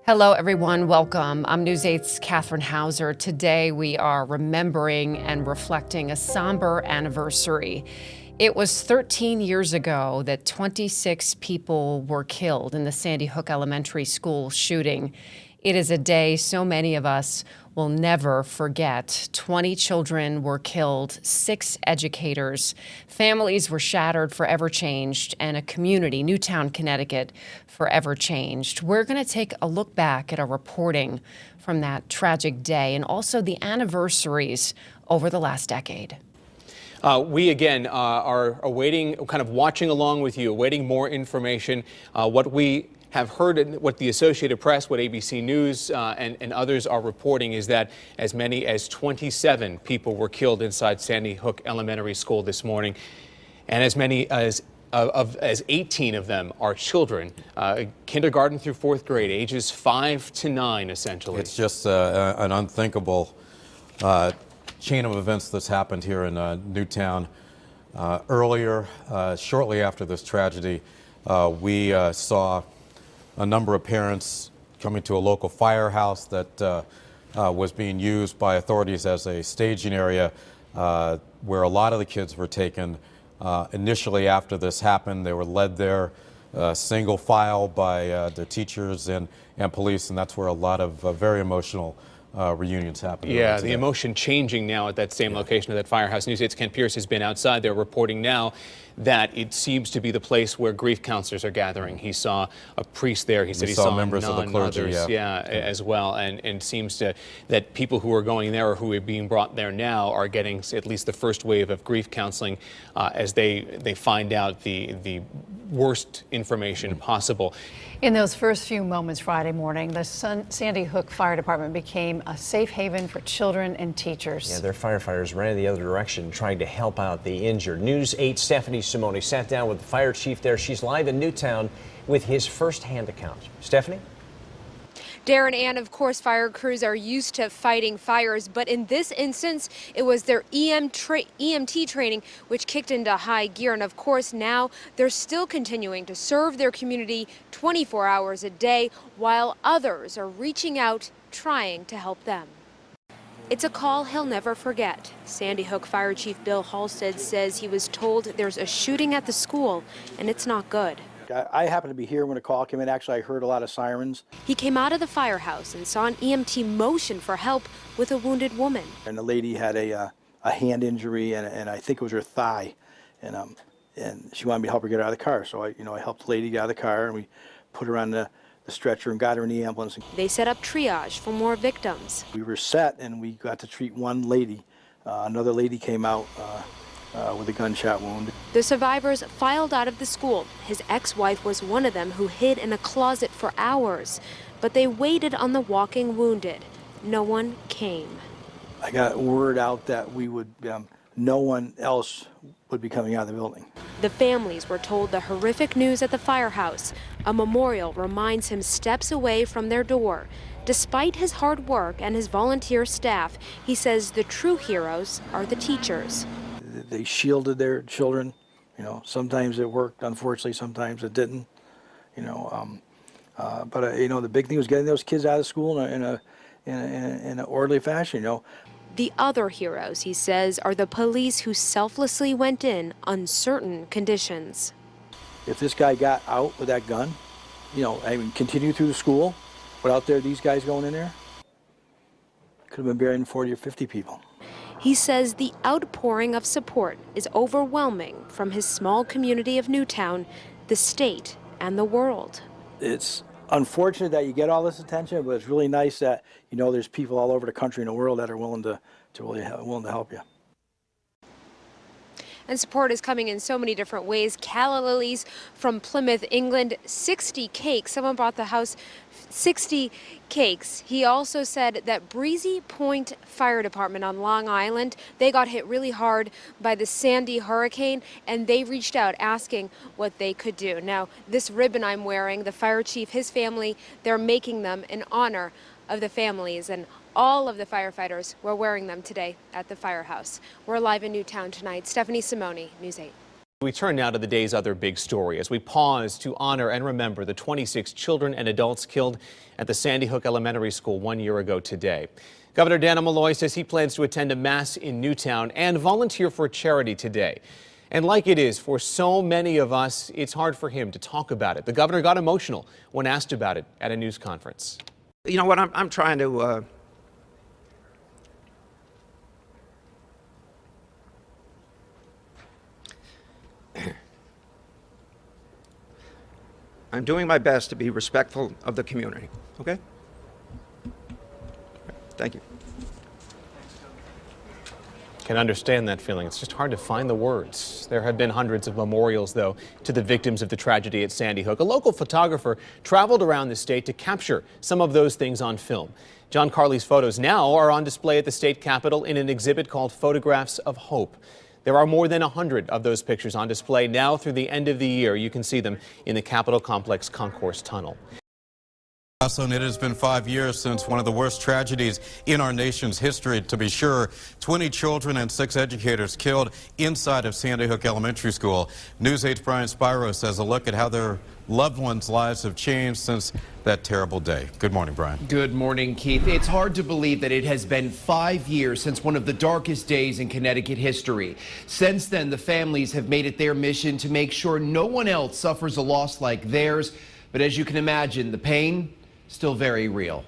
Hello, everyone. Welcome. I'm News 8's Catherine Hauser. Today, we are remembering and reflecting a somber anniversary. It was 13 years ago that 26 people were killed in the Sandy Hook Elementary School shooting. It is a day so many of us will never forget. 20 children were killed, 6 educators. Families were shattered, forever changed, and a community, Newtown, Connecticut, forever changed. We're going to take a look back at our reporting from that tragic day and also the anniversaries over the last decade. We again are awaiting, kind of watching along with you, awaiting more information. What we have heard, what the Associated Press, what ABC News and others are reporting is that as many as 27 people were killed inside Sandy Hook Elementary School this morning, and as many as 18 of them are children, kindergarten through 4th grade, ages 5 to 9, essentially. It's just an unthinkable chain of events that's happened here in Newtown. Earlier, shortly after this tragedy, we saw a number of parents coming to a local firehouse that was being used by authorities as a staging area where a lot of the kids were taken. Initially, after this happened, they were led there single file by the teachers and police, and that's where a lot of very emotional reunions happen. Yeah, the emotion changing now at that same location of that firehouse. News 8's Ken Pierce has been outside there reporting now that it seems to be the place where grief counselors are gathering. He saw a priest there. He said he saw members of the clergy, as well, and seems to that people who are going there or who are being brought there now are getting at least the first wave of grief counseling as they find out the worst information possible. In those first few moments Friday morning, the Sandy Hook Fire Department became a safe haven for children and teachers. Yeah, their firefighters ran in the other direction, trying to help out the injured. News 8 Stephanie Simone sat down with the fire chief there. She's live in Newtown with his first-hand account. Stephanie? Darren, and of course, fire crews are used to fighting fires, but in this instance, it was their EMT training which kicked into high gear. And of course, now they're still continuing to serve their community 24 hours a day while others are reaching out, trying to help them. It's a call he'll never forget. Sandy Hook Fire Chief Bill Halstead says he was told there's a shooting at the school, and it's not good. I happened to be here when a call came in. Actually, I heard a lot of sirens. He came out of the firehouse and saw an EMT motion for help with a wounded woman. And the lady had a hand injury, and I think it was her thigh, and she wanted me to help her get out of the car. So I helped the lady get out of the car, and we put her on the stretcher and got her in the ambulance. They set up triage for more victims. We were set, and we got to treat one lady. Another lady came out with a gunshot wound. The survivors filed out of the school. His ex-wife was one of them who hid in a closet for hours, but they waited on the walking wounded. No one came. I got word out that we would, no one else would be coming out of the building. The families were told the horrific news at the firehouse. A memorial reminds him steps away from their door. Despite his hard work and his volunteer staff, he says the true heroes are the teachers. They shielded their children. Sometimes it worked. Unfortunately, sometimes it didn't. But the big thing was getting those kids out of school in an orderly fashion. The other heroes, he says, are the police who selflessly went in uncertain conditions. If this guy got out with that gun, continued through the school, without these guys going in there, could have been burying 40 or 50 people. He says the outpouring of support is overwhelming from his small community of Newtown, the state, and the world. It's unfortunate that you get all this attention, but it's really nice that there's people all over the country and the world that are willing to help you. And support is coming in so many different ways. Calla Lilies from Plymouth, England, 60 cakes. Someone brought the house 60 cakes. He also said that Breezy Point Fire Department on Long Island, they got hit really hard by the Sandy hurricane, and they reached out asking what they could do. Now, this ribbon I'm wearing, the fire chief, his family, they're making them in honor of the families, and all of the firefighters were wearing them today at the firehouse. We're live in Newtown tonight. Stephanie Simone, News 8. We turn now to the day's other big story as we pause to honor and remember the 26 children and adults killed at the Sandy Hook Elementary School 1 year ago today. Governor Dannel Malloy says he plans to attend a mass in Newtown and volunteer for a charity today. And like it is for so many of us, it's hard for him to talk about it. The governor got emotional when asked about it at a news conference. You know what, I'm trying to I'm doing my best to be respectful of the community, okay? Thank you. Can understand that feeling. It's just hard to find the words. There have been hundreds of memorials, though, to the victims of the tragedy at Sandy Hook. A local photographer traveled around the state to capture some of those things on film. John Carley's photos now are on display at the state capitol in an exhibit called Photographs of Hope. There are more than 100 of those pictures on display now through the end of the year. You can see them in the Capitol Complex Concourse Tunnel. It has been 5 years since one of the worst tragedies in our nation's history, to be sure. 20 children and 6 educators killed inside of Sandy Hook Elementary School. News 8's Brian Spiro says a look at how their loved ones' lives have changed since that terrible day. Good morning, Brian. Good morning, Keith. It's hard to believe that it has been 5 years since one of the darkest days in Connecticut history. Since then, the families have made it their mission to make sure no one else suffers a loss like theirs. But as you can imagine, the pain still very real.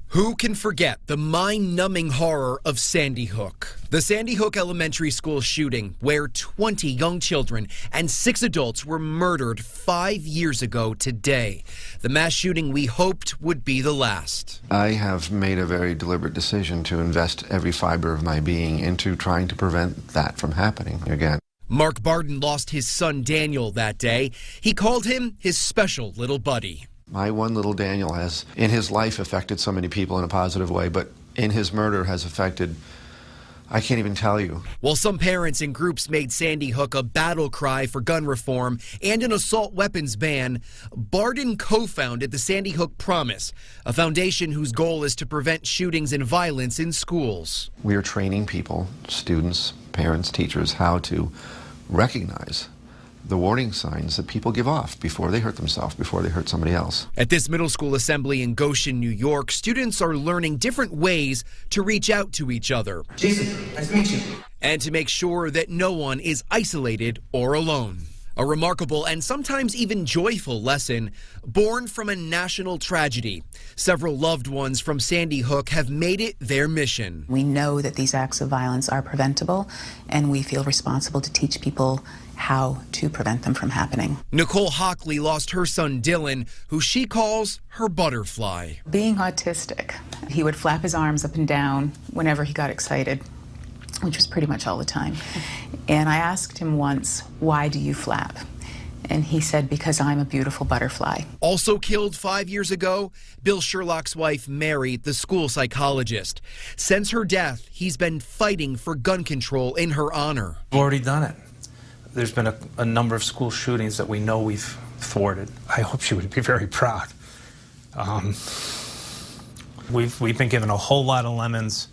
Who can forget the mind-numbing horror of Sandy Hook? The Sandy Hook Elementary School shooting, where 20 young children and 6 adults were murdered 5 years ago today. The mass shooting we hoped would be the last. I have made a very deliberate decision to invest every fiber of my being into trying to prevent that from happening again. Mark Barden lost his son Daniel that day. He called him his special little buddy. My one little Daniel has, in his life, affected so many people in a positive way, but in his murder has affected, I can't even tell you. While some parents and groups made Sandy Hook a battle cry for gun reform and an assault weapons ban, Barden co-founded the Sandy Hook Promise, a foundation whose goal is to prevent shootings and violence in schools. We are training people, students, parents, teachers, how to recognize the warning signs that people give off before they hurt themselves, before they hurt somebody else. At this middle school assembly in Goshen, New York, students are learning different ways to reach out to each other. Jason, nice to meet you. And to make sure that no one is isolated or alone. A remarkable and sometimes even joyful lesson born from a national tragedy. Several loved ones from Sandy Hook have made it their mission. We know that these acts of violence are preventable, and we feel responsible to teach people how to prevent them from happening. Nicole Hockley lost her son Dylan, who she calls her butterfly. Being autistic, he would flap his arms up and down whenever he got excited, which was pretty much all the time. And I asked him once, "Why do you flap?" And he said, "Because I'm a beautiful butterfly." Also killed 5 years ago, Bill Sherlock's wife, Mary, the school psychologist. Since her death, he's been fighting for gun control in her honor. We've already done it. There's been a number of school shootings that we know we've thwarted. I hope she would be very proud. We've been given a whole lot of lemons,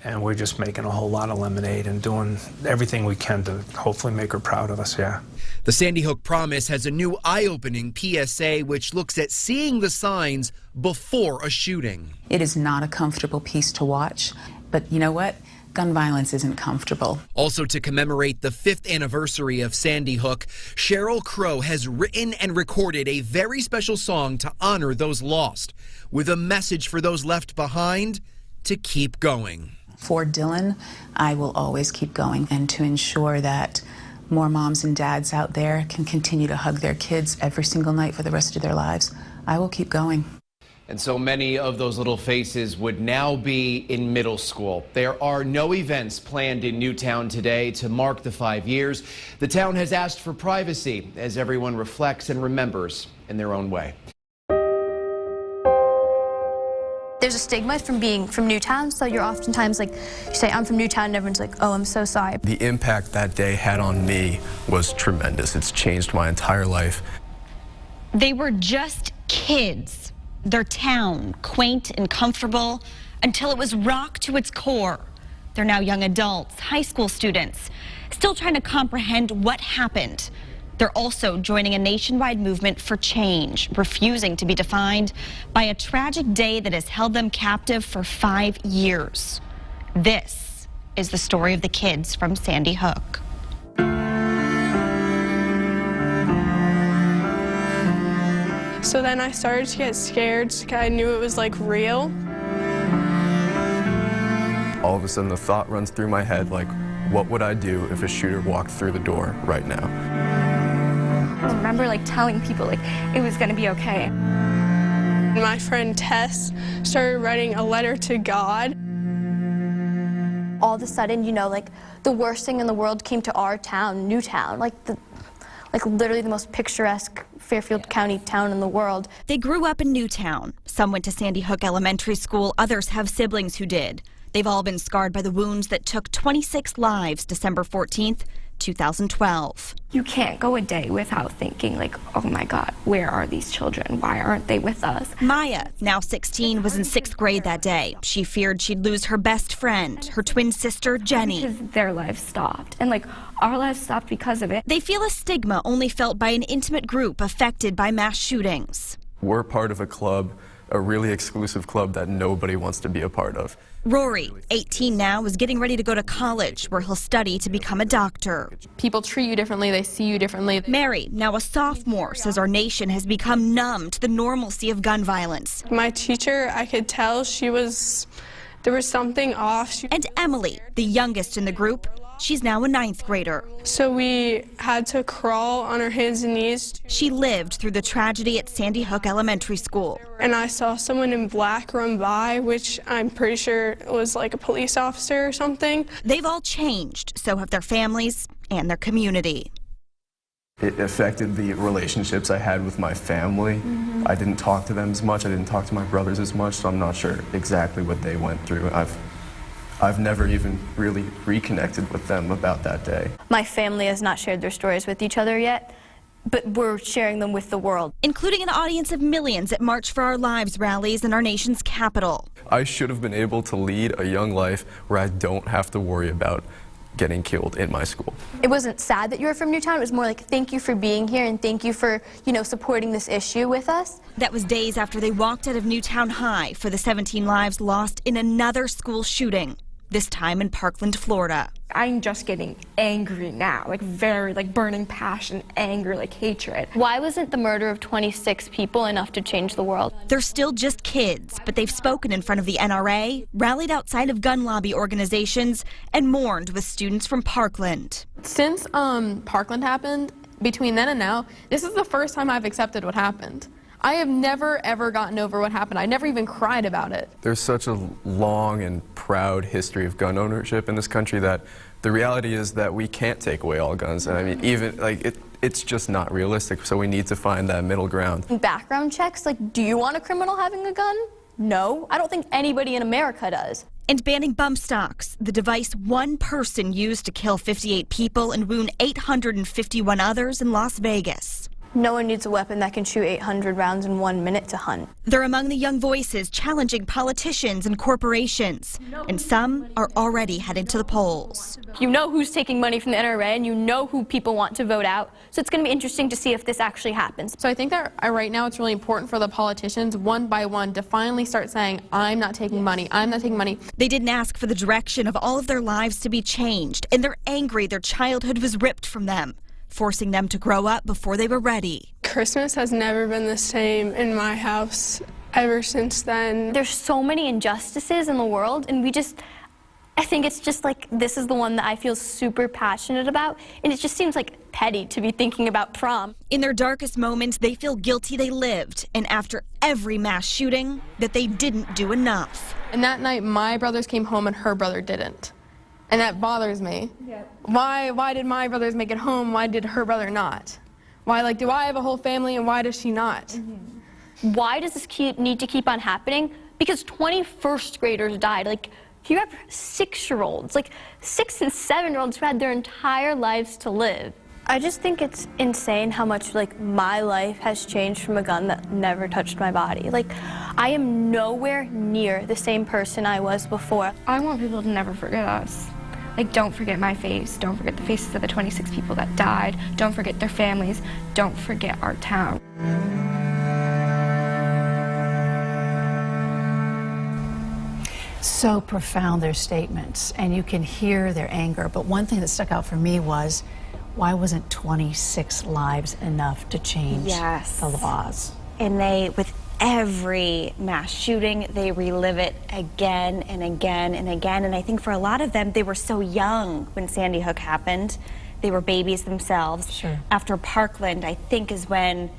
and we're just making a whole lot of lemonade and doing everything we can to hopefully make her proud of us, yeah. The Sandy Hook Promise has a new eye-opening PSA which looks at seeing the signs before a shooting. It is not a comfortable piece to watch, but you know what? Gun violence isn't comfortable. Also, to commemorate the 5th anniversary of Sandy Hook, Sheryl Crow has written and recorded a very special song to honor those lost, with a message for those left behind to keep going. For Dylan, I will always keep going, and to ensure that more moms and dads out there can continue to hug their kids every single night for the rest of their lives, I will keep going. And so many of those little faces would now be in middle school. There are no events planned in Newtown today to mark the 5 years. The town has asked for privacy as everyone reflects and remembers in their own way. There's a stigma from being from Newtown, so you're oftentimes like, you say, I'm from Newtown, and everyone's like, oh, I'm so sorry. The impact that day had on me was tremendous. It's changed my entire life. They were just kids. Their town, quaint and comfortable, until it was rocked to its core. They're now young adults, high school students. still trying to comprehend what happened. They're also joining a nationwide movement for change, refusing to be defined by a tragic day that has held them captive for 5 years. This is the story of the kids from Sandy Hook. So then I started to get scared because I knew it was like real. All of a sudden the thought runs through my head like, what would I do if a shooter walked through the door right now? I remember like telling people like it was gonna be okay. My friend Tess started writing a letter to God. All of a sudden, you know, like the worst thing in the world came to our town, Newtown, like literally the most picturesque Fairfield County town in the world. They grew up in Newtown. Some went to Sandy Hook Elementary School, others have siblings who did. They've all been scarred by the wounds that took 26 lives December 14th, 2012. You can't go a day without thinking like, oh my God, where are these children? Why aren't they with us? Maya, now 16, was in 6th grade that day. She feared she'd lose her best friend, her twin sister, Jenny. Because their lives stopped, and like our lives stopped because of it. They feel a stigma only felt by an intimate group affected by mass shootings. We're part of a club, a really exclusive club that nobody wants to be a part of. Rory, 18 now, is getting ready to go to college where he'll study to become a doctor. People treat you differently, they see you differently. Mary, now a sophomore, says our nation has become numb to the normalcy of gun violence. My teacher, I could tell there was something off. And Emily, the youngest in the group, she's now a 9th grader. So we had to crawl on our hands and knees. She lived through the tragedy at Sandy Hook Elementary School. And I saw someone in black run by, which I'm pretty sure was like a police officer or something. They've all changed, so have their families and their community. It affected the relationships I had with my family. I didn't talk to them as much. I didn't talk to my brothers as much, so I'm not sure exactly what they went through. I've never even really reconnected with them about that day. My family has not shared their stories with each other yet, but we're sharing them with the world. Including an audience of millions at March for Our Lives rallies in our nation's capital. I should have been able to lead a young life where I don't have to worry about getting killed in my school. It wasn't sad that you were from Newtown, it was more like thank you for being here and thank you for, you know, supporting this issue with us. That was days after they walked out of Newtown High for the 17 lives lost in another school shooting, this time in Parkland, Florida. I'm just getting angry now, like very like burning passion, anger, like hatred. Why wasn't the murder of 26 people enough to change the world? They're still just kids, but they've spoken in front of the NRA, rallied outside of gun lobby organizations, and mourned with students from Parkland. Since Parkland happened, between then and now, this is the first time I've accepted what happened. I have never, ever gotten over what happened. I never even cried about it. There's such a long and proud history of gun ownership in this country that the reality is that we can't take away all guns. And I mean, even like it's just not realistic. So we need to find that middle ground. Background checks, like, do you want a criminal having a gun? No, I don't think anybody in America does. And banning bump stocks, the device one person used to kill 58 people and wound 851 others in Las Vegas. No one needs a weapon that can shoot 800 rounds in 1 minute to hunt. They're among the young voices challenging politicians and corporations, and some are already headed to the polls. You know who's taking money from the NRA, and you know who people want to vote out, so it's going to be interesting to see if this actually happens. So I think that right now it's really important for the politicians, one by one, to finally start saying, I'm not taking money, I'm not taking money. They didn't ask for the direction of all of their lives to be changed, and they're angry their childhood was ripped from them, forcing them to grow up before they were ready. Christmas has never been the same in my house ever since then. There's so many injustices in the world, and I think it's just like, this is the one that I feel super passionate about, and it just seems like petty to be thinking about prom. In their darkest moments, they feel guilty they lived, and after every mass shooting, that they didn't do enough. And that night, my brothers came home and her brother didn't. And that bothers me. Yep. Why did my brothers make it home? Why did her brother not? Why, like, do I have a whole family and why does she not? Mm-hmm. Why does this need to keep on happening? Because 21st graders died. Like, you have 6-year-olds, like 6 and 7-year-olds who had their entire lives to live. I just think it's insane how much, like, my life has changed from a gun that never touched my body. Like, I am nowhere near the same person I was before. I want people to never forget us. Like, don't forget my face. Don't forget the faces of the 26 people that died. Don't forget their families. Don't forget our town. So profound, their statements, and you can hear their anger. But one thing that stuck out for me was, why wasn't 26 lives enough to change the laws? And they, with every mass shooting, they relive it again and again and again. And I think for a lot of them, they were so young when Sandy Hook happened. They were babies themselves. Sure. After Parkland, I think, is when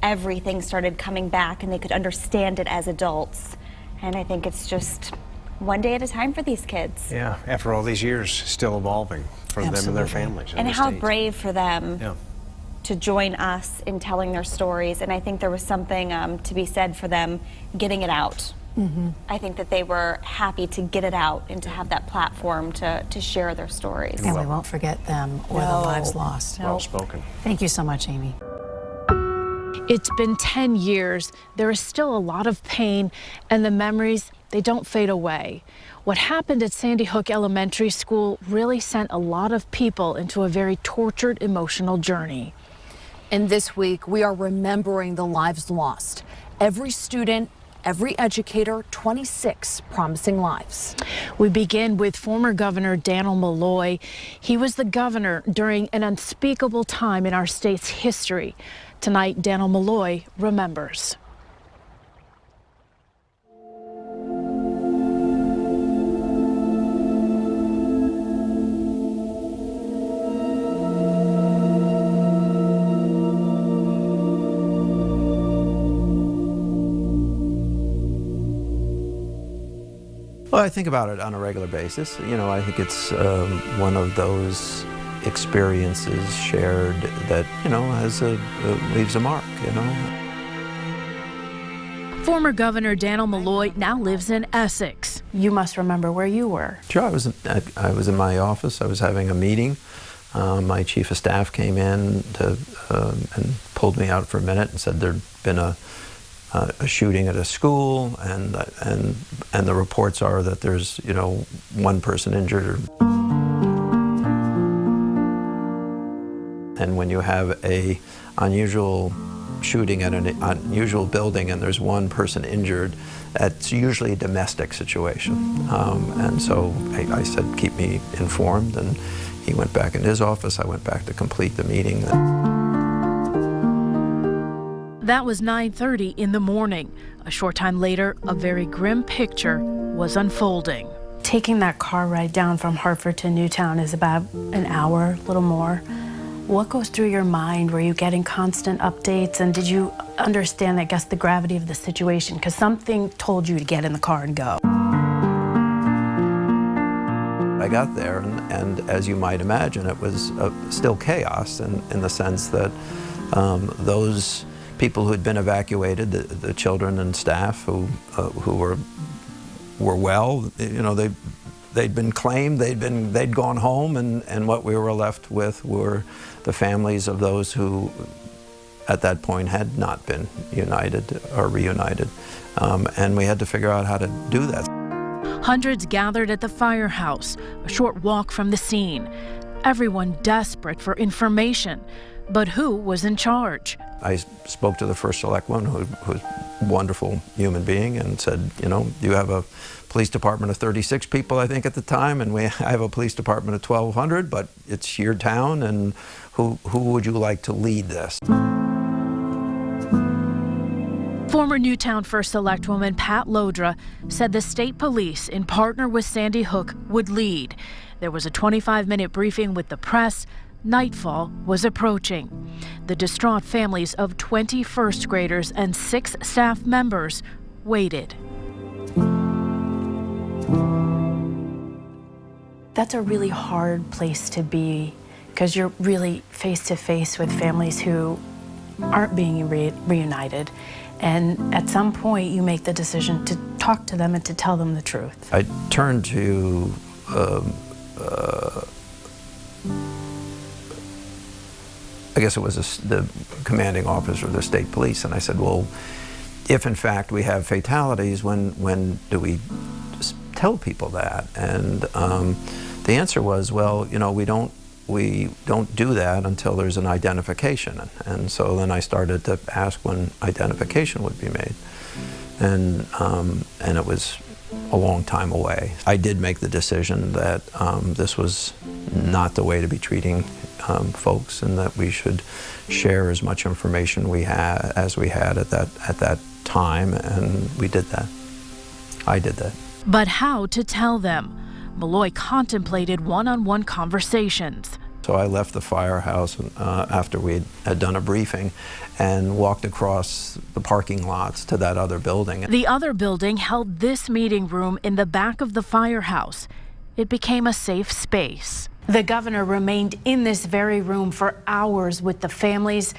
everything started coming back and they could understand it as adults. And I think it's just one day at a time for these kids. Yeah, after all these years, still evolving for them and their families. And how brave for them Yeah. to join us in telling their stories. And I think there was something to be said for them getting it out. I think that they were happy to get it out and to have that platform to share their stories. And we won't forget them or the lives lost. Well spoken. Thank you so much, Amy. It's been 10 years. There is still a lot of pain, and the memories, they don't fade away. What happened at Sandy Hook Elementary School really sent a lot of people into a very tortured emotional journey. And this week, we are remembering the lives lost. Every student, every educator, 26 promising lives. We begin with former Governor Dannel Malloy. He was the governor during an unspeakable time in our state's history. Tonight, Dannel Malloy remembers. Well, I think about it on a regular basis. You know, I think it's one of those experiences shared that, you know, leaves a mark, you know. Former Governor Dannel Malloy now lives in Essex. You must remember where you were. Sure, I was in my office. I was having a meeting. My chief of staff came in and pulled me out for a minute and said there'd been a shooting at a school, and the reports are that there's, you know, one person injured. And when you have a unusual shooting at an unusual building and there's one person injured, that's usually a domestic situation. And so I said, keep me informed, and he went back in his office. I went back to complete the meeting. That was 9:30 in the morning. A short time later, a very grim picture was unfolding. Taking that car ride down from Hartford to Newtown is about an hour, a little more. What goes through your mind? Were you getting constant updates? And did you understand, I guess, the gravity of the situation? Because something told you to get in the car and go. I got there, and as you might imagine, it was still chaos in the sense that those people who had been evacuated, the children and staff who were well, you know, they'd been claimed, they'd gone home, and what we were left with were the families of those who at that point had not been united or reunited. And we had to figure out how to do that. Hundreds gathered at the firehouse, a short walk from the scene. Everyone desperate for information. But who was in charge? I spoke to the first selectwoman, who's a wonderful human being, and said, you know, you have a police department of 36 people, I think, at the time, and I have a police department of 1,200, but it's your town, and who would you like to lead this? Former Newtown First Selectwoman Pat Lodra said the state police, in partner with Sandy Hook, would lead. There was a 25-minute briefing with the press. Nightfall was approaching. The distraught families of 20 first graders and 6 staff members waited. That's a really hard place to be, because you're really face to face with families who aren't being reunited. And at some point, you make the decision to talk to them and to tell them the truth. I turned to I guess it was the commanding officer of the state police, and I said, well, if in fact we have fatalities, when do we tell people that? And The answer was, well, you know, we don't do that until there's an identification. And so then I started to ask when identification would be made. And it was a long time away. I did make the decision that this was not the way to be treating folks, and that we should share as much information as we had at that time, and we did that. I did that. But how to tell them? Malloy contemplated one-on-one conversations. So I left the firehouse after we had done a briefing and walked across the parking lots to that other building. The other building held this meeting room in the back of the firehouse. It became a safe space. The governor remained in this very room for hours with the families,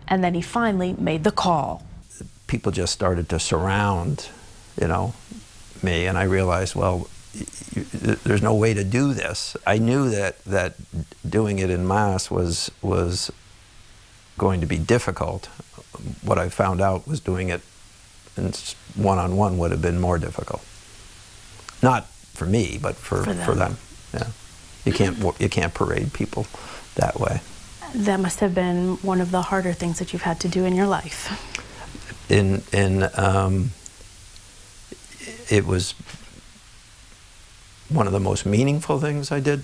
and then he finally made the call. People just started to surround, you know, me, and I realized, well, there's no way to do this. I knew that doing it en masse was going to be difficult. What I found out was doing it in one-on-one would have been more difficult. Not for me, but for them. Yeah, you can't parade people that way. That must have been one of the harder things that you've had to do in your life. It was one of the most meaningful things I did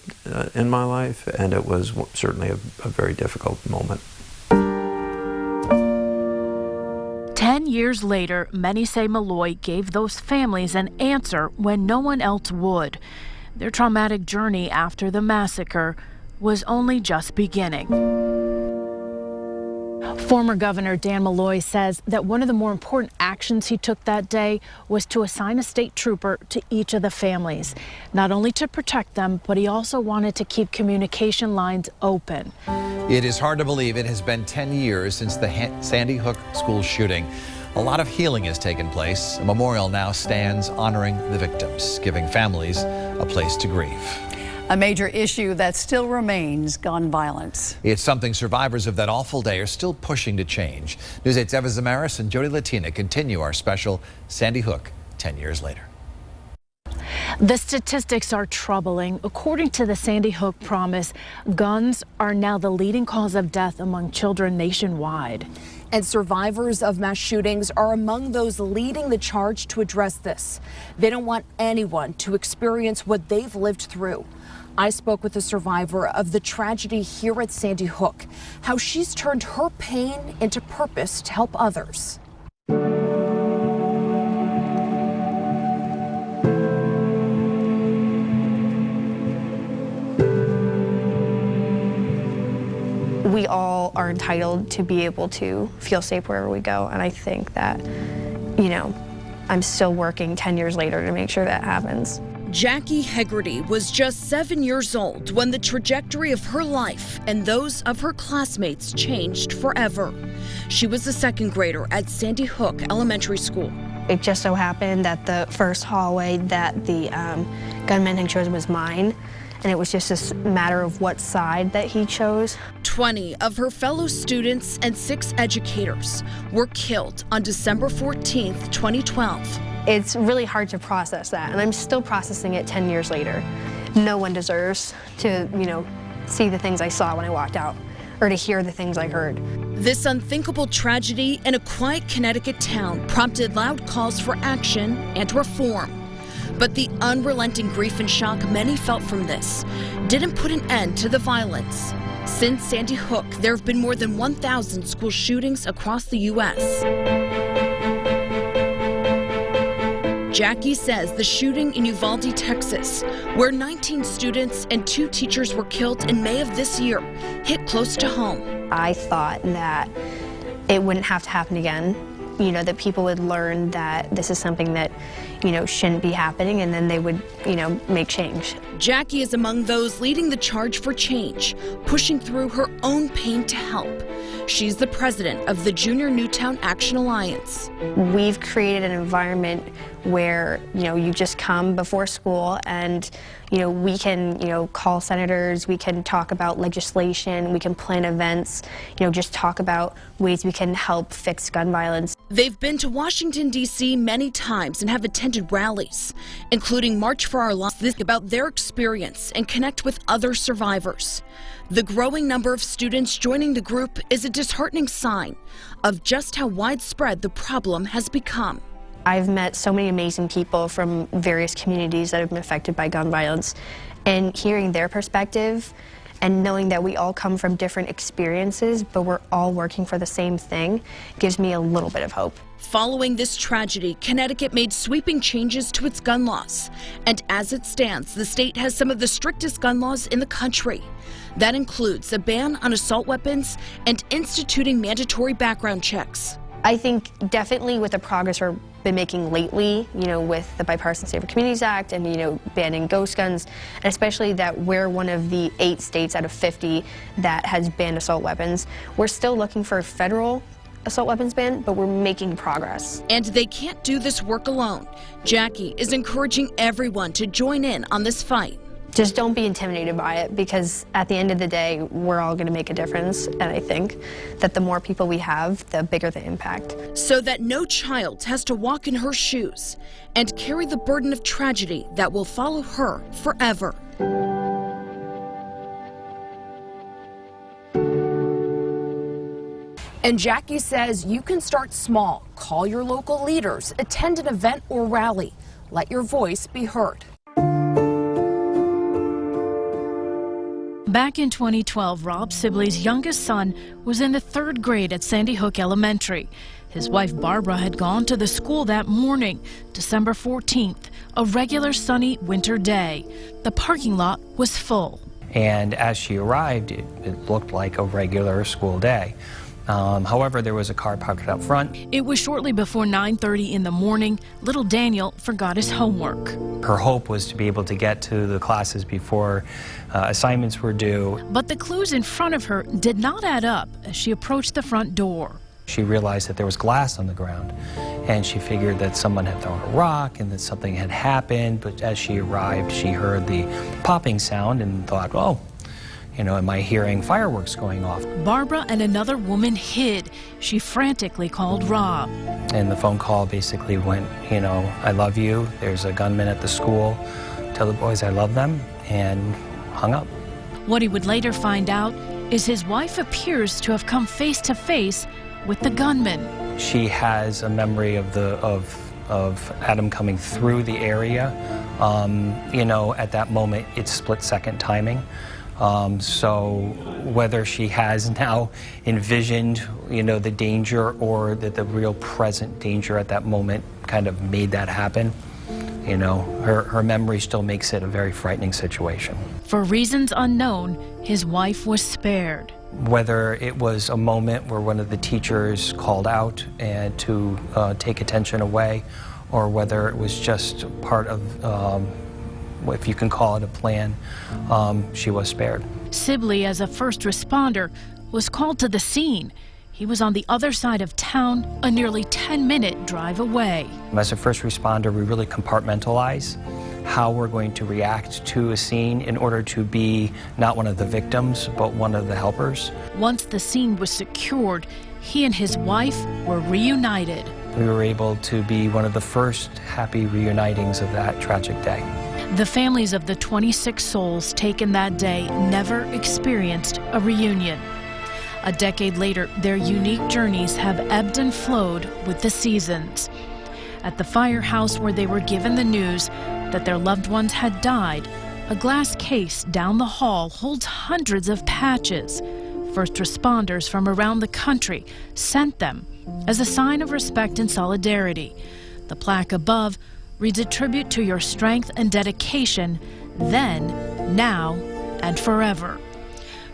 in my life, and it was certainly a very difficult moment. 10 years later, many say Malloy gave those families an answer when no one else would. Their traumatic journey after the massacre was only just beginning. Former Governor Dan Malloy says that one of the more important actions he took that day was to assign a state trooper to each of the families, not only to protect them, but he also wanted to keep communication lines open. It is hard to believe it has been 10 years since the Sandy Hook school shooting. A lot of healing has taken place. A memorial now stands honoring the victims, giving families a place to grieve. A major issue that still remains, gun violence. It's something survivors of that awful day are still pushing to change. News 8's Eva Zamaris and Jody Latina continue our special Sandy Hook 10 years later. The statistics are troubling. According to the Sandy Hook Promise, guns are now the leading cause of death among children nationwide. And survivors of mass shootings are among those leading the charge to address this. They don't want anyone to experience what they've lived through. I spoke with a survivor of the tragedy here at Sandy Hook, how she's turned her pain into purpose to help others. We all are entitled to be able to feel safe wherever we go, and I think that, you know, I'm still working 10 years later to make sure that happens. Jackie Hegarty was just 7 years old when the trajectory of her life and those of her classmates changed forever. She was a second grader at Sandy Hook Elementary School. It just so happened that the first hallway that the gunman had chosen was mine, and it was just a matter of what side that he chose. 20 of her fellow students and 6 educators were killed on December 14th, 2012. It's really hard to process that, and I'm still processing it 10 years later. No one deserves to, you know, see the things I saw when I walked out, or to hear the things I heard. This unthinkable tragedy in a quiet Connecticut town prompted loud calls for action and reform. But the unrelenting grief and shock many felt from this didn't put an end to the violence. Since Sandy Hook, there have been more than 1,000 school shootings across the U.S. Jackie says the shooting in Uvalde, Texas, where 19 students and 2 teachers were killed in May of this year, hit close to home. I thought that it wouldn't have to happen again. You know, that people would learn that this is something that, you know, shouldn't be happening, and then they would, you know, make change. Jackie is among those leading the charge for change, pushing through her own pain to help. She's the president of the Junior Newtown Action Alliance. We've created an environment where, you know, you just come before school and, You know, we can, call senators, we can talk about legislation, we can plan events, just talk about ways we can help fix gun violence. They've been to Washington, D.C. many times and have attended rallies, including March for Our Lives, about their experience and connect with other survivors. The growing number of students joining the group is a disheartening sign of just how widespread the problem has become. I've met so many amazing people from various communities that have been affected by gun violence, and hearing their perspective and knowing that we all come from different experiences, but we're all working for the same thing, gives me a little bit of hope. Following this tragedy, Connecticut made sweeping changes to its gun laws. And as it stands, the state has some of the strictest gun laws in the country. That includes a ban on assault weapons and instituting mandatory background checks. I think definitely with the progress we've been making lately, with the Bipartisan Safer Communities Act and, banning ghost guns, and especially that we're one of the 8 states out of 50 that has banned assault weapons. We're still looking for a federal assault weapons ban, but we're making progress. And they can't do this work alone. Jackie is encouraging everyone to join in on this fight. Just don't be intimidated by it, because at the end of the day, we're all going to make a difference. And I think that the more people we have, the bigger the impact. So that no child has to walk in her shoes and carry the burden of tragedy that will follow her forever. And Jackie says you can start small. Call your local leaders, attend an event or rally. Let your voice be heard. Back in 2012, Rob Sibley's youngest son was in the 3rd grade at Sandy Hook Elementary. His wife Barbara had gone to the school that morning, December 14th, a regular sunny winter day. The parking lot was full. And as she arrived, it looked like a regular school day. However, there was a car parked out front. It was shortly before 9:30 in the morning. Little Daniel forgot his homework. Her hope was to be able to get to the classes before assignments were due. But the clues in front of her did not add up as she approached the front door. She realized that there was glass on the ground, and she figured that someone had thrown a rock and that something had happened. But as she arrived, she heard the popping sound and thought, oh, am I hearing fireworks going off? Barbara and another woman hid. She frantically called Rob. And the phone call basically went, I love you. There's a gunman at the school. Tell the boys I love them, and hung up. What he would later find out is his wife appears to have come face to face with the gunman. She has a memory of Adam coming through the area. At that moment, it's split-second timing. So whether she has now envisioned, the danger, or that the real present danger at that moment kind of made that happen, her memory still makes it a very frightening situation. For reasons unknown, his wife was spared. Whether it was a moment where one of the teachers called out and to take attention away, or whether it was just part of if you can call it a plan, she was spared. Sibley, as a first responder, was called to the scene. He was on the other side of town, a nearly 10-minute drive away. As a first responder, we really compartmentalize how we're going to react to a scene in order to be not one of the victims, but one of the helpers. Once the scene was secured, he and his wife were reunited. We were able to be one of the first happy reunitings of that tragic day. The families of the 26 souls taken that day never experienced a reunion. A decade later, their unique journeys have ebbed and flowed with the seasons. At the firehouse where they were given the news that their loved ones had died, a glass case down the hall holds hundreds of patches. First responders from around the country sent them as a sign of respect and solidarity. The plaque above reads a tribute to your strength and dedication, then, now, and forever.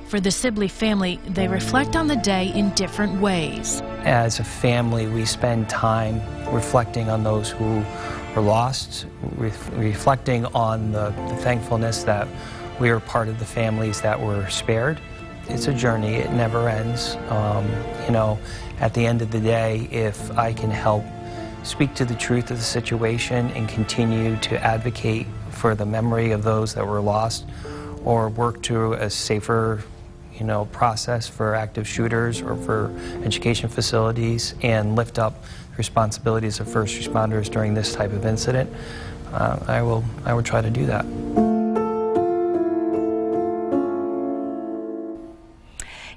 For the Sibley family, they reflect on the day in different ways. As a family, we spend time reflecting on those who were lost, reflecting on the thankfulness that we are part of the families that were spared. It's a journey, it never ends. At the end of the day, if I can help speak to the truth of the situation and continue to advocate for the memory of those that were lost, or work to a safer, process for active shooters or for education facilities, and lift up the responsibilities of first responders during this type of incident. I will try to do that.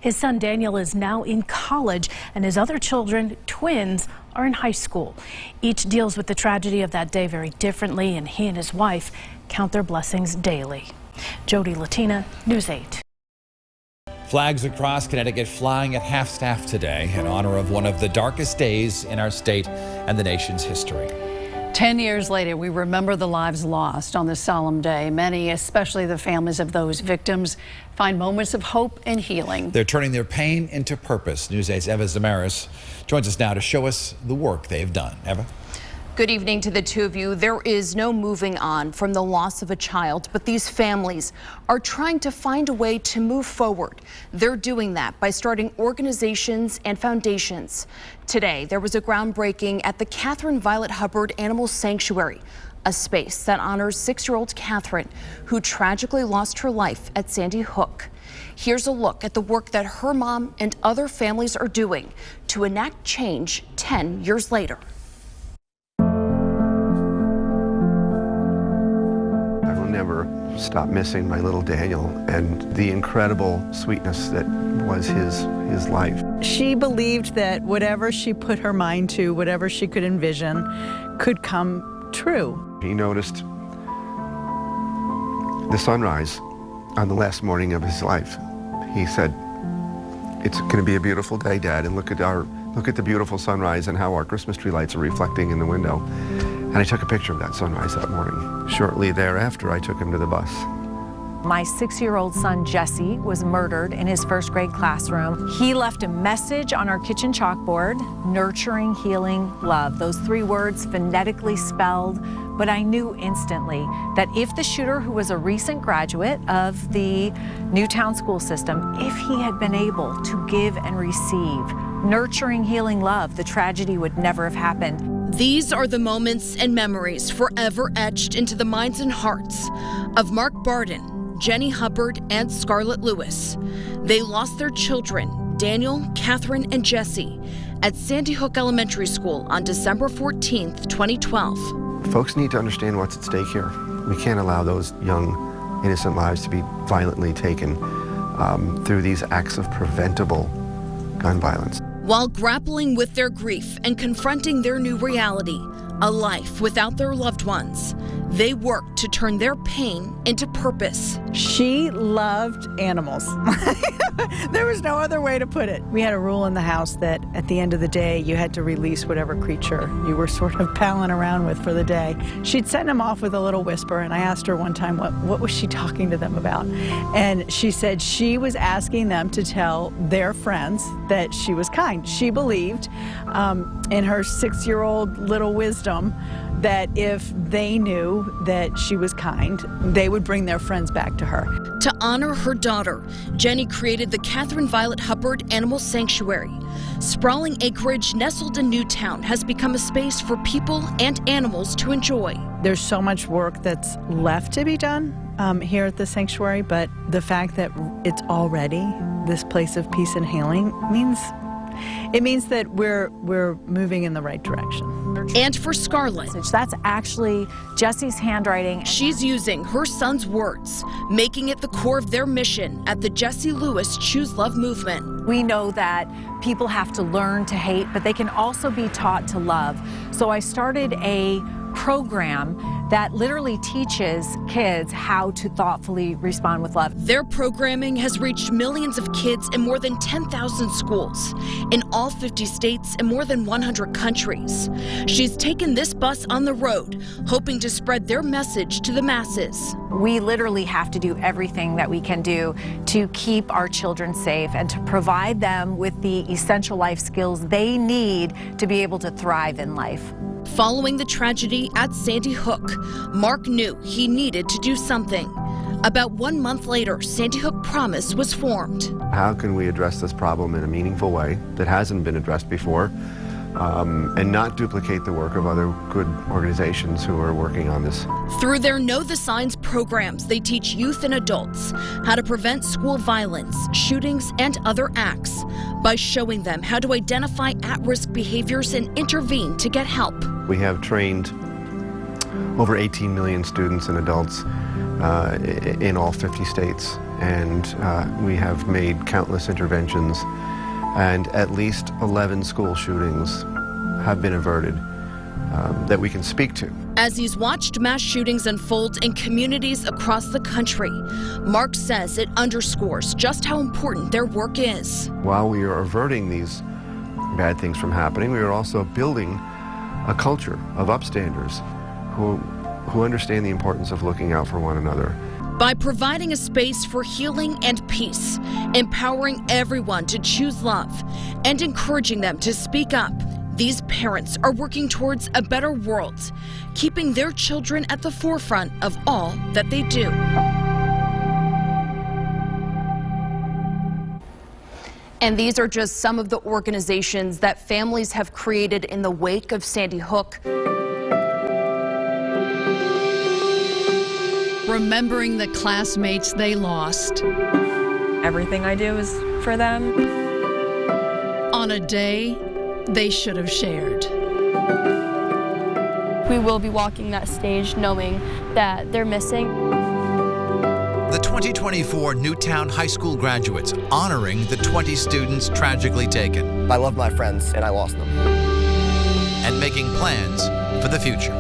His son Daniel is now in college, and his other children, twins, are in high school. Each deals with the tragedy of that day very differently, and he and his wife count their blessings daily. Jody Latina, News 8. Flags across Connecticut flying at half-staff today in honor of one of the darkest days in our state and the nation's history. 10 years later, we remember the lives lost on this solemn day. Many, especially the families of those victims, find moments of hope and healing. They're turning their pain into purpose. News 8's Eva Zamaris joins us now to show us the work they've done. Eva? Good evening to the two of you. There is no moving on from the loss of a child, but these families are trying to find a way to move forward. They're doing that by starting organizations and foundations. Today, there was a groundbreaking at the Catherine Violet Hubbard Animal Sanctuary, a space that honors 6-year-old Catherine, who tragically lost her life at Sandy Hook. Here's a look at the work that her mom and other families are doing to enact change 10 years later. Never stop missing my little Daniel and the incredible sweetness that was his life. She believed that whatever she put her mind to, whatever she could envision, could come true. He noticed the sunrise on the last morning of his life. He said, "It's going to be a beautiful day, Dad, and look at the beautiful sunrise and how our Christmas tree lights are reflecting in the window." And I took a picture of that sunrise that morning. Shortly thereafter, I took him to the bus. My 6-year-old son, Jesse, was murdered in his first grade classroom. He left a message on our kitchen chalkboard, nurturing, healing, love. Those 3 words phonetically spelled, but I knew instantly that if the shooter, who was a recent graduate of the Newtown school system, if he had been able to give and receive nurturing, healing love, the tragedy would never have happened. These are the moments and memories forever etched into the minds and hearts of Mark Barden, Jenny Hubbard, and Scarlett Lewis. They lost their children, Daniel, Catherine, and Jesse, at Sandy Hook Elementary School on December 14th, 2012. Folks need to understand what's at stake here. We can't allow those young, innocent lives to be violently taken through these acts of preventable gun violence. While grappling with their grief and confronting their new reality, a life without their loved ones, they worked to turn their pain into purpose. She loved animals. There was no other way to put it. We had a rule in the house that at the end of the day, you had to release whatever creature you were sort of palling around with for the day. She'd send them off with a little whisper, and I asked her one time, what was she talking to them about? And she said she was asking them to tell their friends that she was kind. She believed in her 6-year-old little wisdom that if they knew that she was kind, they would bring their friends back to her. To honor her daughter, Jenny created the Catherine Violet Hubbard Animal Sanctuary. Sprawling acreage nestled in Newtown has become a space for people and animals to enjoy. There's so much work that's left to be done here at the sanctuary, but the fact that it's already this place of peace and healing means that we're moving in the right direction. And for Scarlett, that's actually Jesse's handwriting. She's using her son's words, making it the core of their mission at the Jesse Lewis Choose Love movement. We know that people have to learn to hate, but they can also be taught to love. So I started a program that literally teaches kids how to thoughtfully respond with love. Their programming has reached millions of kids in more than 10,000 schools in all 50 states and more than 100 countries. She's taken this bus on the road, hoping to spread their message to the masses. We literally have to do everything that we can do to keep our children safe and to provide them with the essential life skills they need to be able to thrive in life. Following the tragedy at Sandy Hook, Mark knew he needed to do something. About 1 month later, Sandy Hook Promise was formed. How can we address this problem in a meaningful way that hasn't been addressed before and not duplicate the work of other good organizations who are working on this. Through their Know the Signs programs, they teach youth and adults how to prevent school violence, shootings, and other acts by showing them how to identify at-risk behaviors and intervene to get help. We have trained over 18 million students and adults in all 50 states, and we have made countless interventions, and at least 11 school shootings have been averted that we can speak to. As he's watched mass shootings unfold in communities across the country, Mark says it underscores just how important their work is. While we are averting these bad things from happening, we are also building a culture of upstanders who understand the importance of looking out for one another. By providing a space for healing and peace, empowering everyone to choose love, and encouraging them to speak up, these parents are working towards a better world, keeping their children at the forefront of all that they do. And these are just some of the organizations that families have created in the wake of Sandy Hook. Remembering the classmates they lost. Everything I do is for them. On a day they should have shared. We will be walking that stage knowing that they're missing. The 2024 Newtown High School graduates honoring the 20 students tragically taken. I love my friends and I lost them. And making plans for the future.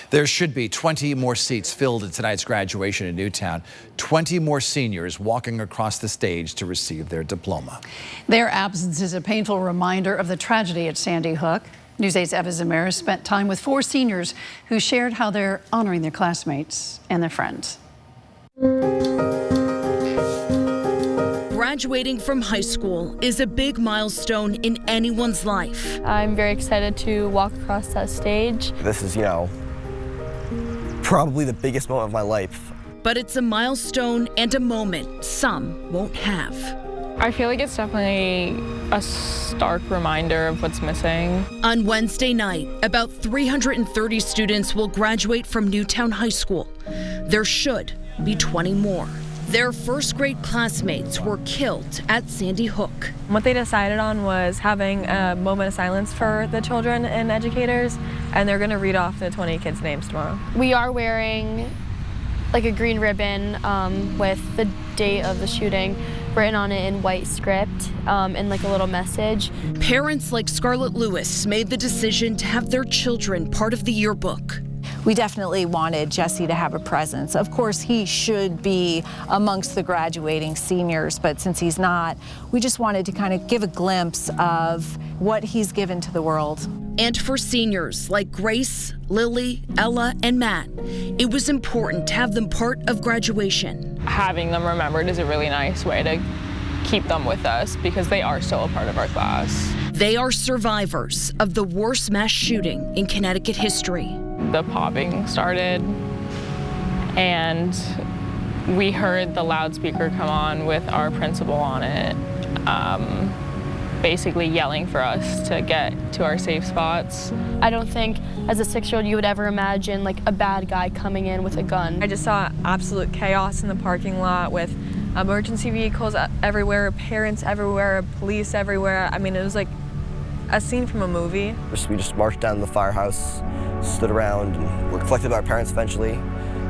There should be 20 more seats filled at tonight's graduation in Newtown. 20 more seniors walking across the stage to receive their diploma. Their absence is a painful reminder of the tragedy at Sandy Hook. News 8's Eva Zamaris spent time with 4 seniors who shared how they're honoring their classmates and their friends. Graduating from high school is a big milestone in anyone's life. I'm very excited to walk across that stage. This is, probably the biggest moment of my life. But it's a milestone and a moment some won't have. I feel like it's definitely a stark reminder of what's missing. On Wednesday night, about 330 students will graduate from Newtown High School. There should be 20 more. Their first grade classmates were killed at Sandy Hook. What they decided on was having a moment of silence for the children and educators, and they're gonna read off the 20 kids' names tomorrow. We are wearing like a green ribbon with the date of the shooting written on it in white script and like a little message. Parents like Scarlett Lewis made the decision to have their children part of the yearbook. We definitely wanted Jesse to have a presence. Of course, he should be amongst the graduating seniors, but since he's not, we just wanted to kind of give a glimpse of what he's given to the world. And for seniors like Grace, Lily, Ella, and Matt, it was important to have them part of graduation. Having them remembered is a really nice way to keep them with us because they are still a part of our class. They are survivors of the worst mass shooting in Connecticut history. The popping started, and we heard the loudspeaker come on with our principal on it, basically yelling for us to get to our safe spots. I don't think as a 6-year-old you would ever imagine like a bad guy coming in with a gun. I just saw absolute chaos in the parking lot with emergency vehicles everywhere, parents everywhere, police everywhere. I mean, it was like a scene from a movie. We just marched down to the firehouse, stood around, and were collected by our parents eventually,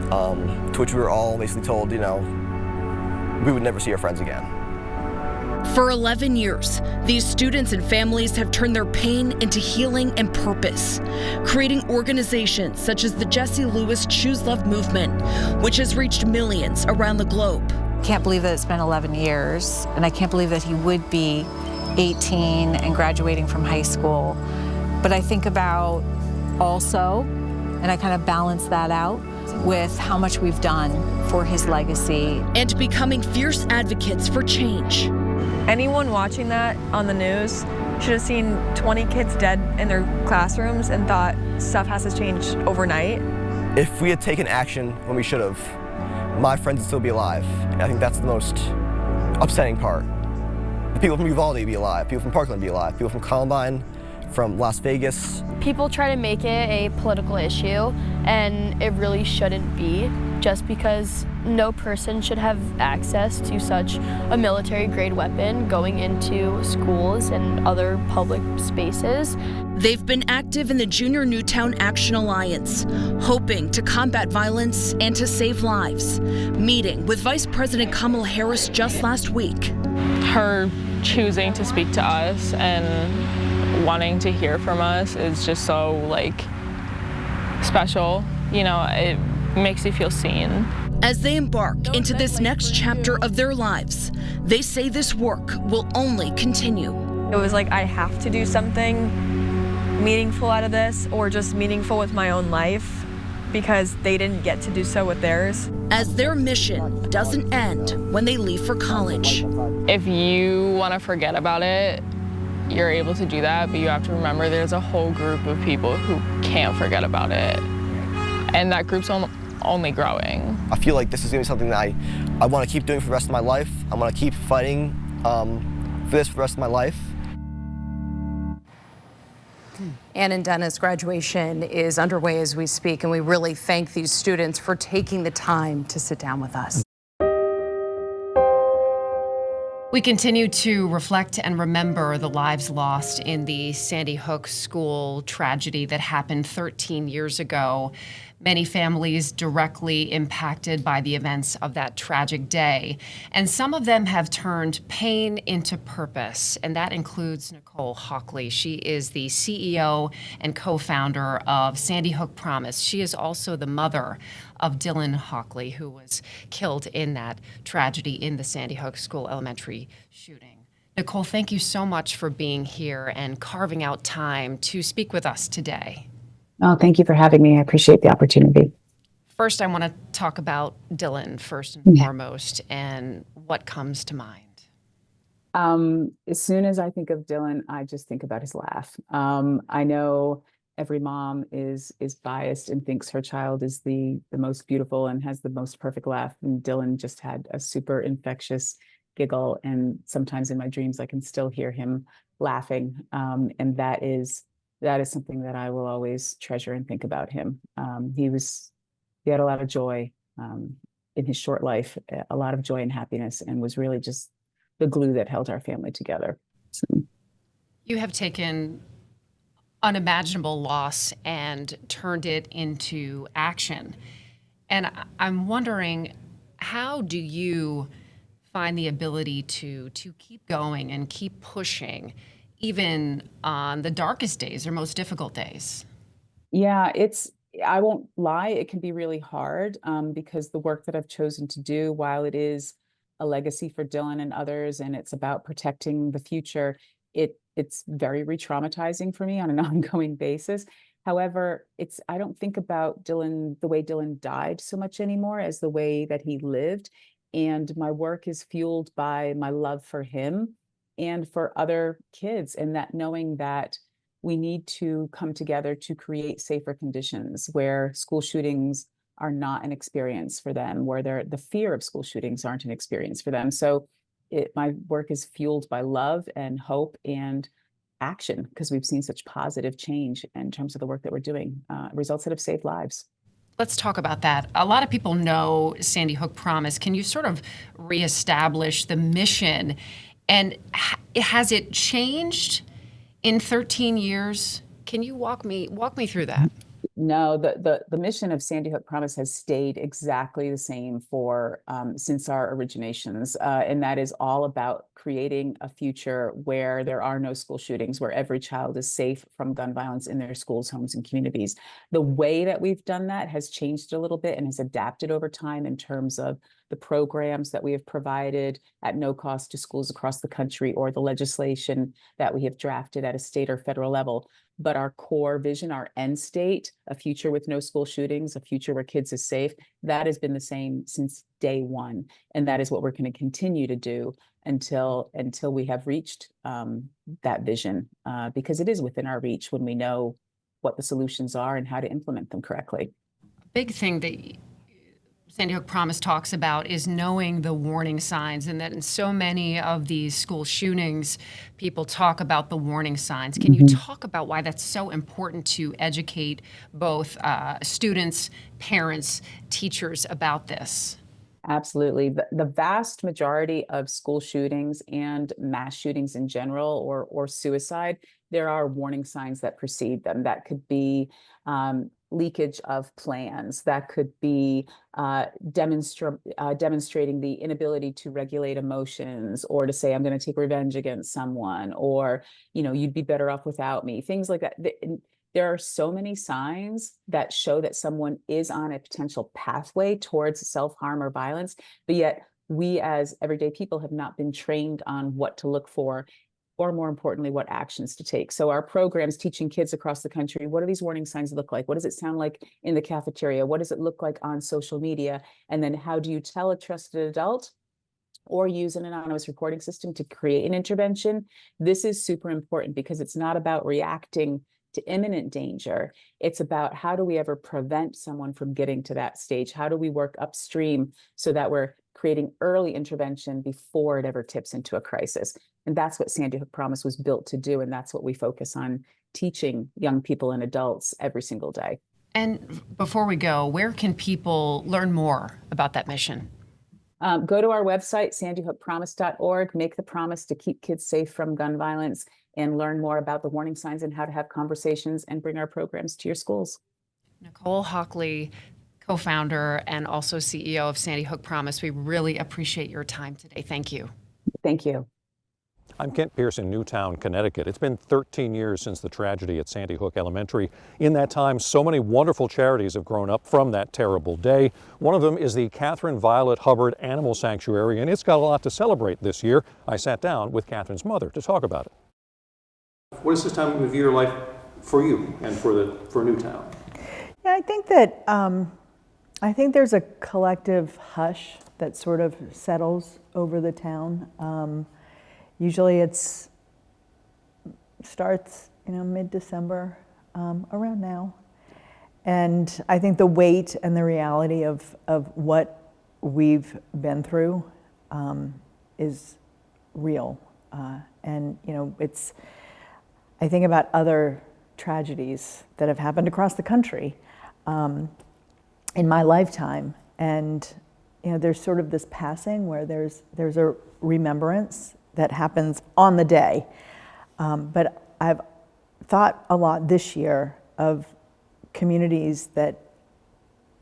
to which we were all basically told, we would never see our friends again. For 11 years, these students and families have turned their pain into healing and purpose, creating organizations such as the Jesse Lewis Choose Love movement, which has reached millions around the globe. Can't believe that it's been 11 years, and I can't believe that he would be 18 and graduating from high school. But I think about also, and I kind of balance that out with how much we've done for his legacy. And becoming fierce advocates for change. Anyone watching that on the news should have seen 20 kids dead in their classrooms and thought stuff has to change overnight. If we had taken action when we should have, my friends would still be alive. And I think that's the most upsetting part. the people from Uvalde be alive, people from Parkland be alive, people from Columbine, from Las Vegas. People try to make it a political issue, and it really shouldn't be, just because no person should have access to such a military-grade weapon going into schools and other public spaces. They've been active in the Junior Newtown Action Alliance, hoping to combat violence and to save lives. Meeting with Vice President Kamala Harris just last week. Her choosing to speak to us and wanting to hear from us is just so, like, special. You know, it makes you feel seen. As they embark into this next chapter of their lives, they say this work will only continue. It was like, I have to do something meaningful out of this, or just meaningful with my own life, because they didn't get to do so with theirs. As their mission doesn't end when they leave for college. If you want to forget about it, you're able to do that, but you have to remember there's a whole group of people who can't forget about it. And that group's only growing. I feel like this is going to be something that I want to keep doing for the rest of my life. I want to keep fighting for this for the rest of my life. Ann and Dennis, graduation is underway as we speak, and we really thank these students for taking the time to sit down with us. We continue to reflect and remember the lives lost in the Sandy Hook school tragedy that happened 13 years ago. Many families directly impacted by the events of that tragic day. And some of them have turned pain into purpose, and that includes Nicole Hockley. She is the CEO and co-founder of Sandy Hook Promise. She is also the mother of Dylan Hockley, who was killed in that tragedy in the Sandy Hook School elementary shooting. Nicole, thank you so much for being here and carving out time to speak with us today. Oh, thank you for having me. I appreciate the opportunity. First, I want to talk about Dylan first and foremost, and what comes to mind. As soon as I think of Dylan, I just think about his laugh. I know every mom is biased and thinks her child is the most beautiful and has the most perfect laugh. And Dylan just had a super infectious giggle. And sometimes in my dreams, I can still hear him laughing. And that is something that I will always treasure and think about him. He had a lot of joy in his short life, a lot of joy and happiness, and was really just the glue that held our family together. So. You have taken unimaginable loss and turned it into action. And I'm wondering, how do you find the ability to keep going and keep pushing, even on the darkest days or most difficult days? Yeah, I won't lie, it can be really hard because the work that I've chosen to do, while it is a legacy for Dylan and others, and it's about protecting the future, it's very re-traumatizing for me on an ongoing basis. However, I don't think about Dylan, the way Dylan died so much anymore as the way that he lived. And my work is fueled by my love for him and for other kids, and that knowing that we need to come together to create safer conditions where school shootings are not an experience for them, where the fear of school shootings aren't an experience for them. So my work is fueled by love and hope and action, because we've seen such positive change in terms of the work that we're doing, results that have saved lives. Let's talk about that. A lot of people know Sandy Hook Promise. Can you sort of reestablish the mission? And has it changed in 13 years? Can you walk me through that? No, the mission of Sandy Hook Promise has stayed exactly the same since our originations, and that is all about creating a future where there are no school shootings, where every child is safe from gun violence in their schools, homes, and communities. The way that we've done that has changed a little bit and has adapted over time in terms of the programs that we have provided at no cost to schools across the country, or the legislation that we have drafted at a state or federal level. But our core vision, our end state, a future with no school shootings, a future where kids are safe, that has been the same since day one. And that is what we're going to continue to do until we have reached that vision, because it is within our reach when we know what the solutions are and how to implement them correctly. Big thing that Sandy Hook Promise talks about is knowing the warning signs, and that in so many of these school shootings, people talk about the warning signs. Can you talk about why that's so important to educate both students, parents, teachers about this? Absolutely. The vast majority of school shootings and mass shootings in general, or suicide, there are warning signs that precede them. That could be leakage of plans. That could be demonstrating the inability to regulate emotions, or to say, I'm going to take revenge against someone, or, you'd be better off without me. Things like that. There are so many signs that show that someone is on a potential pathway towards self-harm or violence, but yet we as everyday people have not been trained on what to look for, or more importantly, what actions to take. So our programs teaching kids across the country, what do these warning signs look like? What does it sound like in the cafeteria? What does it look like on social media? And then how do you tell a trusted adult or use an anonymous reporting system to create an intervention? This is super important because it's not about reacting to imminent danger. It's about how do we ever prevent someone from getting to that stage? How do we work upstream so that we're creating early intervention before it ever tips into a crisis? And that's what Sandy Hook Promise was built to do. And that's what we focus on teaching young people and adults every single day. And before we go, where can people learn more about that mission? Go to our website, sandyhookpromise.org, make the promise to keep kids safe from gun violence, and learn more about the warning signs and how to have conversations and bring our programs to your schools. Nicole Hockley, co-founder and also CEO of Sandy Hook Promise, we really appreciate your time today. Thank you. Thank you. I'm Kent Pierce in Newtown, Connecticut. It's been 13 years since the tragedy at Sandy Hook Elementary. In that time, so many wonderful charities have grown up from that terrible day. One of them is the Catherine Violet Hubbard Animal Sanctuary, and it's got a lot to celebrate this year. I sat down with Catherine's mother to talk about it. What is this time of year like for you and for Newtown? Yeah, I think that I think there's a collective hush that sort of settles over the town. Usually it's starts, mid-December, around now. And I think the weight and the reality of what we've been through is real. And, I think about other tragedies that have happened across the country in my lifetime. And, there's sort of this passing where there's a remembrance that happens on the day. But I've thought a lot this year of communities that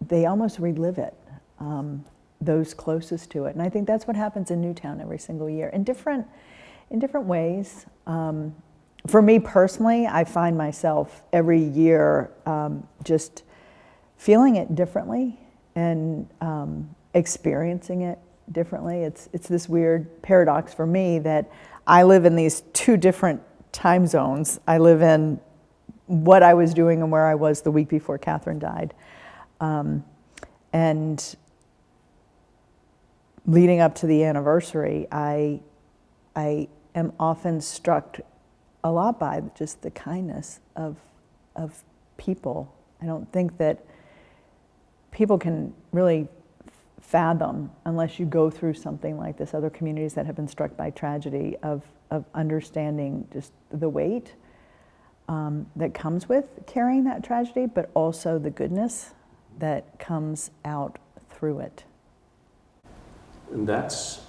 they almost relive it, those closest to it. And I think that's what happens in Newtown every single year in different ways. For me personally, I find myself every year just feeling it differently and experiencing it differently. It's this weird paradox for me that I live in these two different time zones. I live in what I was doing and where I was the week before Catherine died. And leading up to the anniversary, I am often struck a lot by just the kindness of people. I don't think that people can really fathom, unless you go through something like this, other communities that have been struck by tragedy, of understanding just the weight that comes with carrying that tragedy, but also the goodness that comes out through it. And that's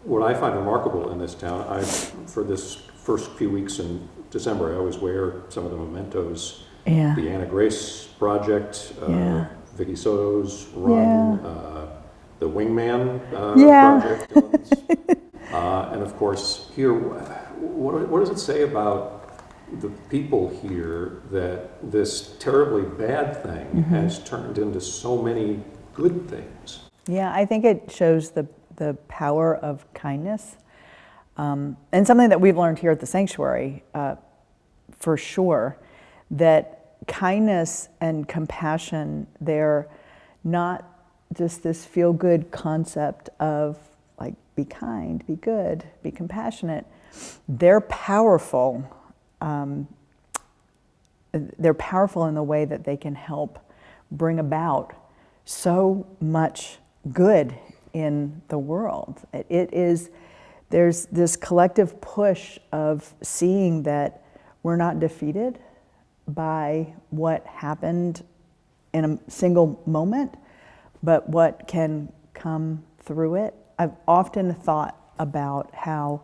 what I find remarkable in this town. For this first few weeks in December, I always wear some of the mementos. Yeah. The Anna Grace Project, Vicky Soto's run, the Wingman Project, and of course here, what does it say about the people here that this terribly bad thing has turned into so many good things? Yeah, I think it shows the power of kindness, and something that we've learned here at the sanctuary, for sure, that kindness and compassion, they're not just this feel-good concept of like, be kind, be good, be compassionate. They're powerful. They're powerful in the way that they can help bring about so much good in the world. There's this collective push of seeing that we're not defeated by what happened in a single moment, but what can come through it. I've often thought about how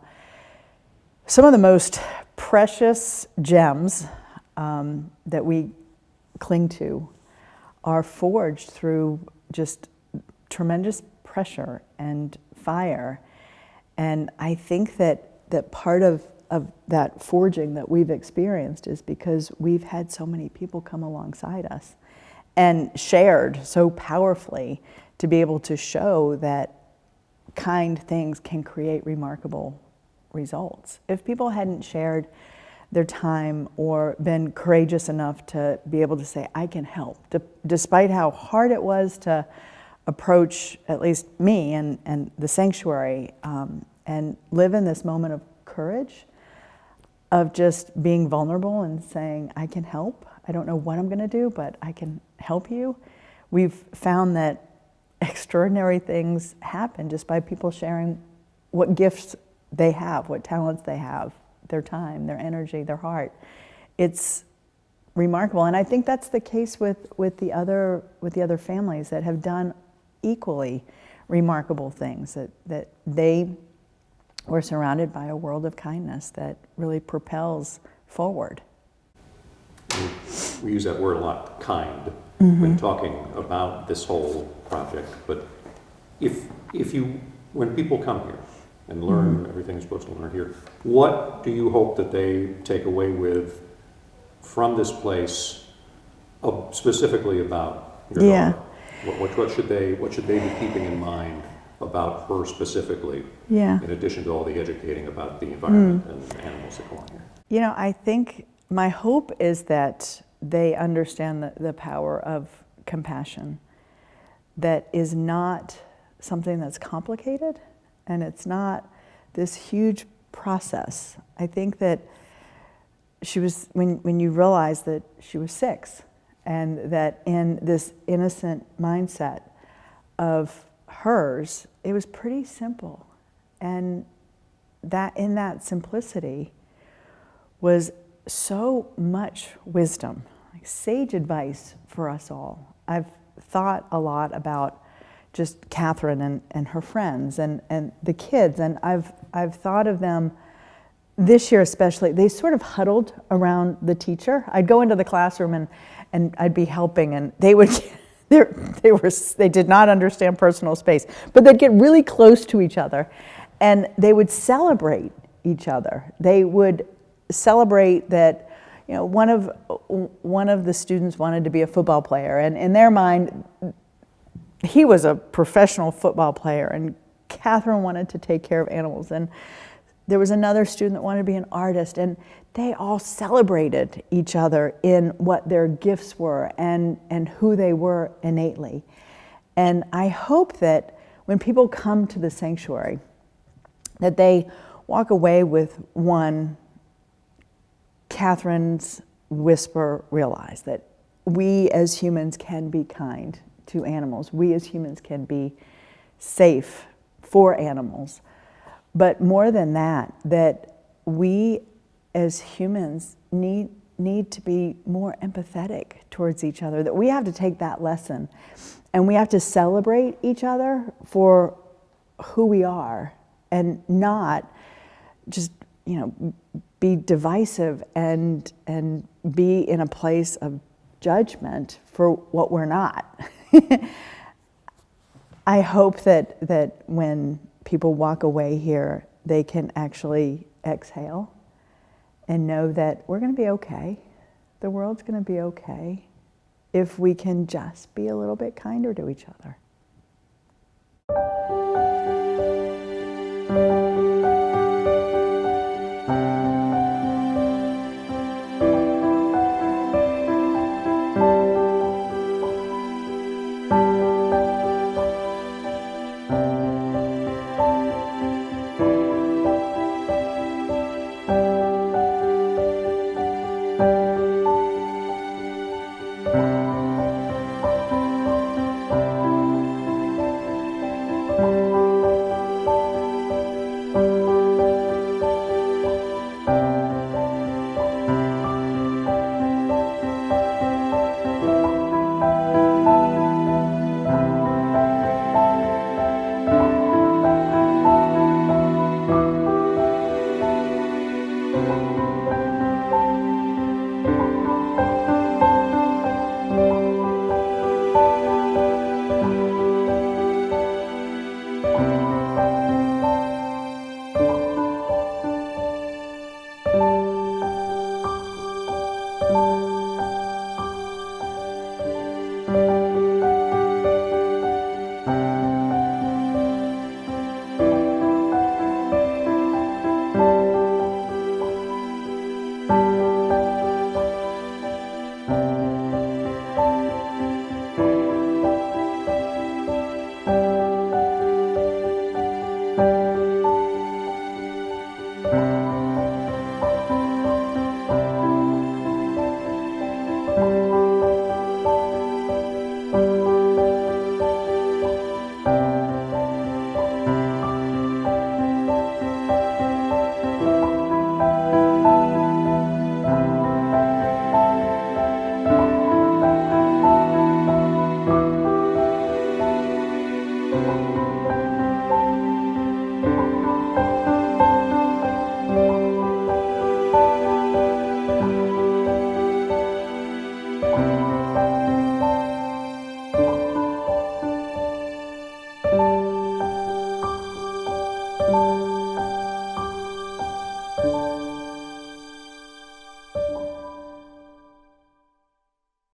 some of the most precious gems that we cling to are forged through just tremendous pressure and fire. And I think that part of that forging that we've experienced is because we've had so many people come alongside us and shared so powerfully to be able to show that kind things can create remarkable results. If people hadn't shared their time or been courageous enough to be able to say, I can help, despite how hard it was to approach at least me and the sanctuary and live in this moment of courage, of just being vulnerable and saying, I can help. I don't know what I'm gonna do, but I can help you. We've found that extraordinary things happen just by people sharing what gifts they have, what talents they have, their time, their energy, their heart. It's remarkable, and I think that's the case with the other families that have done equally remarkable things, that they were surrounded by a world of kindness that really propels forward. We use that word a lot, kind, when talking about this whole project, but when people come here and learn everything they're supposed to learn here, what do you hope that they take away with from this place, specifically about your daughter? What should they be keeping in mind about her specifically, in addition to all the educating about the environment and animals that go on here? You know, I think my hope is that they understand the power of compassion, that is not something that's complicated, and it's not this huge process. I think that she was, when you realize that she was 6, and that in this innocent mindset of hers, it was pretty simple. And that in that simplicity was so much wisdom, like sage advice for us all. I've thought a lot about just Catherine and her friends and the kids, and I've thought of them this year especially. They sort of huddled around the teacher. I'd go into the classroom and I'd be helping, and they would they did not understand personal space, but they'd get really close to each other, and they would celebrate each other. They would celebrate that, you know, one of the students wanted to be a football player, and in their mind, he was a professional football player, and Catherine wanted to take care of animals, and there was another student that wanted to be an artist, and they all celebrated each other in what their gifts were and who they were innately. And I hope that when people come to the sanctuary, that they walk away with one, Catherine's whisper realize that we as humans can be kind to animals. We as humans can be safe for animals. But more than that, that we as humans need to be more empathetic towards each other, that we have to take that lesson and we have to celebrate each other for who we are and not just, you know, be divisive and be in a place of judgment for what we're not. I hope that when people walk away here, they can actually exhale and know that we're going to be okay. The world's going to be okay if we can just be a little bit kinder to each other.